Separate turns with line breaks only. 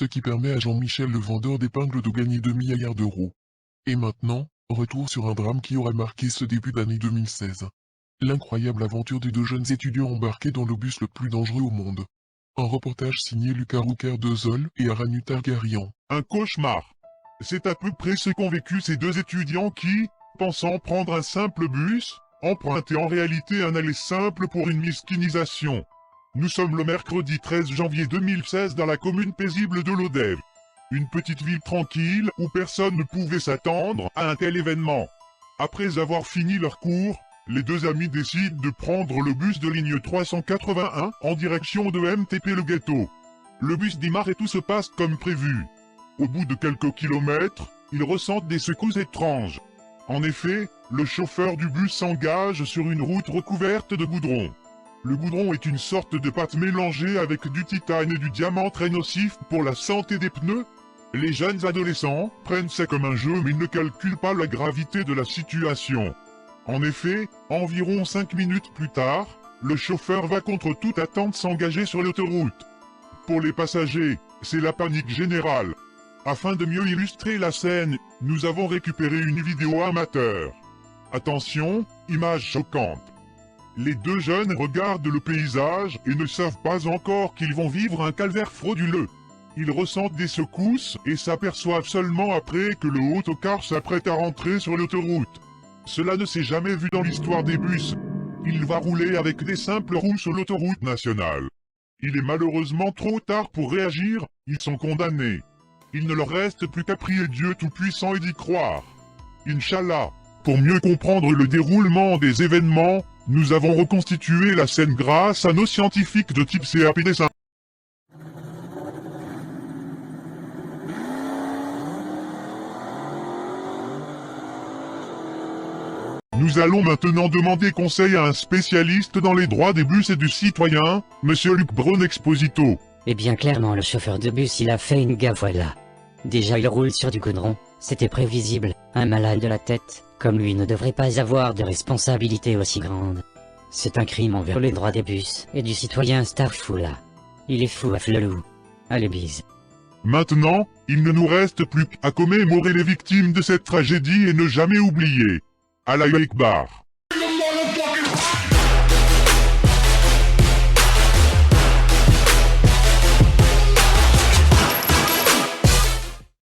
ce qui permet à Jean-Michel le vendeur d'épingles de gagner 2 milliards d'euros. Et maintenant, retour sur un drame qui aurait marqué ce début d'année 2016. L'incroyable aventure des deux jeunes étudiants embarqués dans le bus le plus dangereux au monde. Un reportage signé Lucas Rouker de Zol et Aranu Targaryen.
Un cauchemar. C'est à peu près ce qu'ont vécu ces deux étudiants qui, pensant prendre un simple bus, empruntaient en réalité un aller simple pour une misquinisation. Nous sommes le mercredi 13 janvier 2016 dans la commune paisible de Lodève. Une petite ville tranquille où personne ne pouvait s'attendre à un tel événement. Après avoir fini leur cours, les deux amis décident de prendre le bus de ligne 381 en direction de MTP Le Ghetto. Le bus démarre et tout se passe comme prévu. Au bout de quelques kilomètres, ils ressentent des secousses étranges. En effet, le chauffeur du bus s'engage sur une route recouverte de goudron. Le goudron est une sorte de pâte mélangée avec du titane et du diamant très nocif pour la santé des pneus. Les jeunes adolescents prennent ça comme un jeu mais ils ne calculent pas la gravité de la situation. En effet, environ 5 minutes plus tard, le chauffeur va contre toute attente s'engager sur l'autoroute. Pour les passagers, c'est la panique générale. Afin de mieux illustrer la scène, nous avons récupéré une vidéo amateur. Attention, image choquante. Les deux jeunes regardent le paysage et ne savent pas encore qu'ils vont vivre un calvaire frauduleux. Ils ressentent des secousses et s'aperçoivent seulement après que le autocar s'apprête à rentrer sur l'autoroute. Cela ne s'est jamais vu dans l'histoire des bus. Il va rouler avec des simples roues sur l'autoroute nationale. Il est malheureusement trop tard pour réagir, ils sont condamnés. Il ne leur reste plus qu'à prier Dieu Tout-Puissant et d'y croire. Inch'Allah. Pour mieux comprendre le déroulement des événements, nous avons reconstitué la scène grâce à nos scientifiques de type CAPD5. Nous allons maintenant demander conseil à un spécialiste dans les droits des bus et du citoyen, Monsieur Luc Braun Exposito.
Eh bien clairement le chauffeur de bus il a fait une gaffe voilà. Déjà il roule sur du goudron, c'était prévisible, un malade de la tête, comme lui ne devrait pas avoir de responsabilité aussi grande. C'est un crime envers les droits des bus et du citoyen Starfoula. Il est fou à flelou. Allez bise.
Maintenant, il ne nous reste plus qu'à commémorer les victimes de cette tragédie et ne jamais oublier. Allah Akbar.